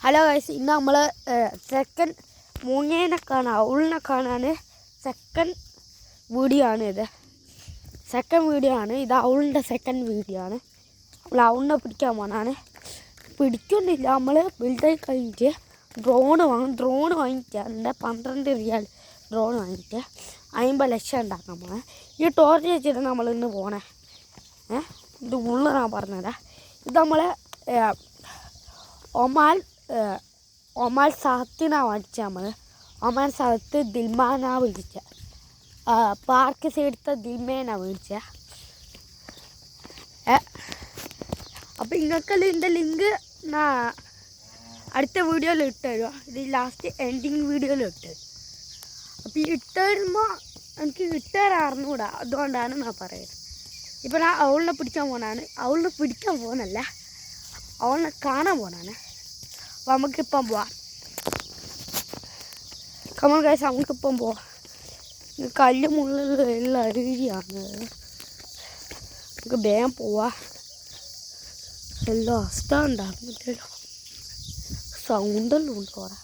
Hello guys, ഇന്ന് നമ്മൾ second മൂങ്ങേനെ കാണാൻ ഔളിനെ കാണാൻ സെക്കൻഡ് വീഡിയോ ആണ്. സെക്കൻഡ് വീഡിയോ ആണ്. ഇത് ഔളിൻ്റെ സെക്കൻഡ് വീഡിയോ ആണ്. നമ്മൾ ഔളിനെ പിടിക്കാൻ പോകണാണ്. പിടിക്കുന്നില്ല, നമ്മൾ ബിൽഡായി കഴിഞ്ഞിട്ട് ഡ്രോൺ വാങ്ങിക്കാറുണ്ട്. 12 റിയാൽ ഡ്രോൺ വാങ്ങിയിട്ട് 50 ലക്ഷം ഉണ്ടാക്കാൻ പോണേ. ഈ ടോർച്ച് വെച്ചിട്ട് നമ്മൾ ഇന്ന് പോണേ. ഇത് ഉള്ളു ഞാൻ പറഞ്ഞുതരാം. ഇത് നമ്മൾ ഒമാൻ സ്ഥലത്തിനാണ് മേടിച്ചത്. നമ്മൾ ഒമാൻ സ്ഥലത്ത് ദിൽമാനാണ് മേടിച്ചത്. പാർക്ക് സൈഡത്തെ ദിൽമേനാണ് മേടിച്ചത്. അപ്പോൾ നിങ്ങൾക്കെല്ലാം ഇതിൻ്റെ ലിങ്ക് അടുത്ത വീഡിയോയിൽ ഇട്ട് തരുമോ? ഇത് ലാസ്റ്റ് എൻഡിങ് വീഡിയോയിൽ ഇട്ട് തരും. അപ്പോൾ ഈ ഇട്ട് തരുമ്പോൾ എനിക്ക് ഇട്ടുതരാറുകൂടാ, അതുകൊണ്ടാണ് ഞാൻ പറയുന്നത്. ഇപ്പോൾ ഞാൻ ഔളിനെ പിടിക്കാൻ പോകണാണ്. ഔളിനെ പിടിക്കാൻ പോകുന്നല്ല, ഔളിനെ കാണാൻ പോകണാണ്. അപ്പോൾ നമുക്കിപ്പം പോവാം. കമോൺ ഗൈസ്, നമുക്കിപ്പം പോവാം. കല്ല് മുള്ളുള്ള അരുവിയാണ്. നമുക്ക് വേഗം പോവാം. എല്ലാം അവസ്ഥ ഉണ്ടാകുന്നില്ലല്ലോ, സൗണ്ടെല്ലാം ഉണ്ട് അവിടെ.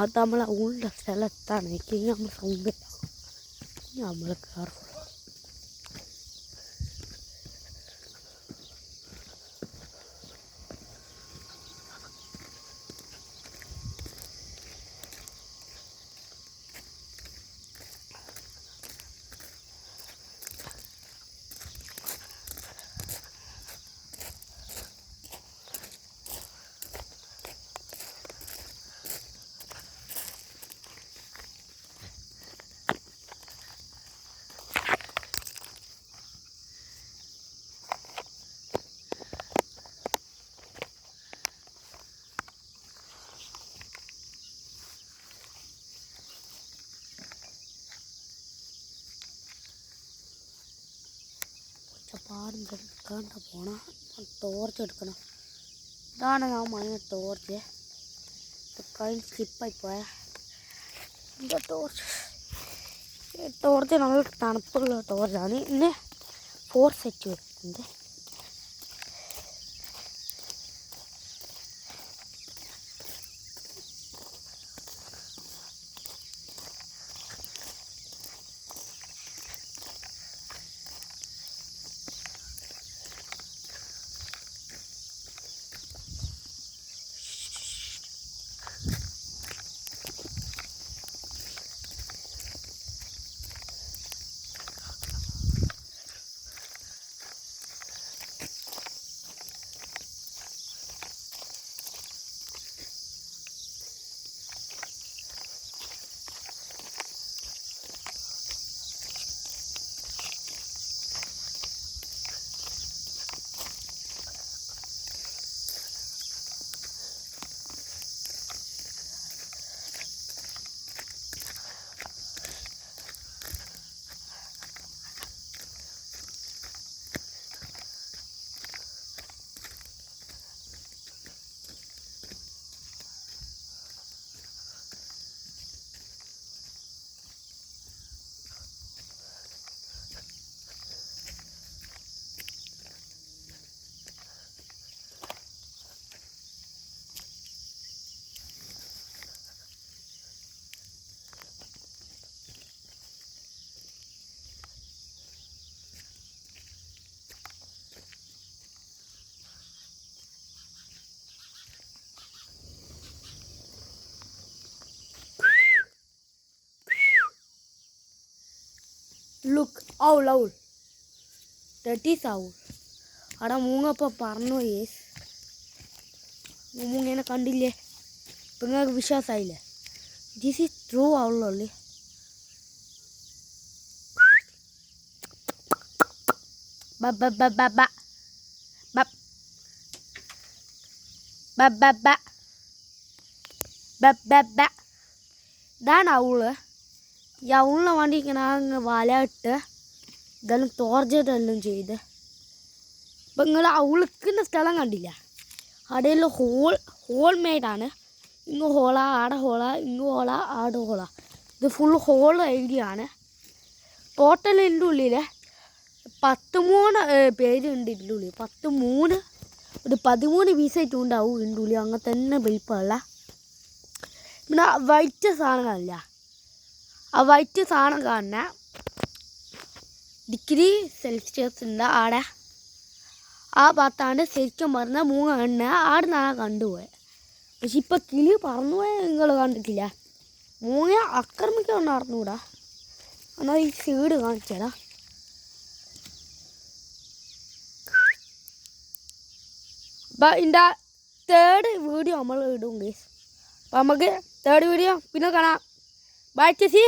അത് നമ്മൾ ഉള്ള സ്ഥലത്താണ്. നമ്മൾ സൗണ്ട് നമ്മൾ കയറും. പാടും എടുക്കാണ്ട പോണം. ടോർച്ച് എടുക്കണം. ഇതാണ് ഞാൻ വാങ്ങിയ ടോർച്ച്. കയ്യിൽ സ്ലിപ്പായി പോയ എന്താ ടോർച്ച് നല്ല തണുപ്പുള്ള ടോർച്ചാണ്. ഇന്ന് 4 സെറ്റ് വരുന്നുണ്ട്. Look, owl. That is owl. അവിടെ മൂങ്ങപ്പോൾ പറഞ്ഞു. യേസ്, മൂങ്ങനെ കണ്ടില്ലേ? ഇപ്പം നിങ്ങൾക്ക് വിശ്വാസമായില്ലേ? ദിസ് ഈസ് ട്രൂ ഔളല്ലേ. ഇതാണ് ഔള്. ഈ ഔളിനെ വേണ്ടി ഇങ്ങനെ അങ്ങ് വലയിട്ട് ഇതെല്ലാം ടോർച്ചറെല്ലാം ചെയ്ത്. ഇപ്പം നിങ്ങൾ ഔളിക്കുന്ന സ്ഥലം കണ്ടില്ല? അടയിൽ ഹോൾ മെയ്ഡാണ്. ഇങ്ങ് ഹോള, ആടെ ഹോള, ഇങ്ങ് ഹോള, ആടെ ഹോള. ഇത് ഫുൾ ഹോൾ ഏരിയ ആണ്. ടോട്ടൽ ഇതിൻ്റെ ഉള്ളിൽ 13 പേരുണ്ട് ഇതിൻ്റെ ഉള്ളിൽ. 13 ഒരു 13 പീസായിട്ടും ഉണ്ടാവും ഇതിൻ്റെ ഉള്ളിൽ. അങ്ങനെ തന്നെ വലിപ്പമുള്ള. പിന്നെ വൈറ്റ് സാധനങ്ങളല്ല, ആ വൈറ്റ് സാധനം കാണുന്ന ഡിഗ്രി സെൽഷ്യസ് ഉണ്ട് ആടെ. ആ ഭാഗത്താണ് ശരിക്കും പറഞ്ഞാൽ 3 എണ്ണ ആടെ നിന്നാണ് കണ്ടുപോയത്. പക്ഷെ ഇപ്പം കിളി പറന്നുപോയാൽ നിങ്ങൾ കണ്ടിട്ടില്ല. 3 ആക്രമിക്കാൻ അറിഞ്ഞൂടാ. എന്നാൽ ഈ സൈഡ് കാണിച്ചേടാ. അപ്പം ഇതിൻ്റെ 3rd വീഡിയോ നമ്മൾ ഇടും ഗൈസ്. അപ്പം നമുക്ക് 3rd വീഡിയോ പിന്നെ കാണാം. ബൈ ചേച്ചി.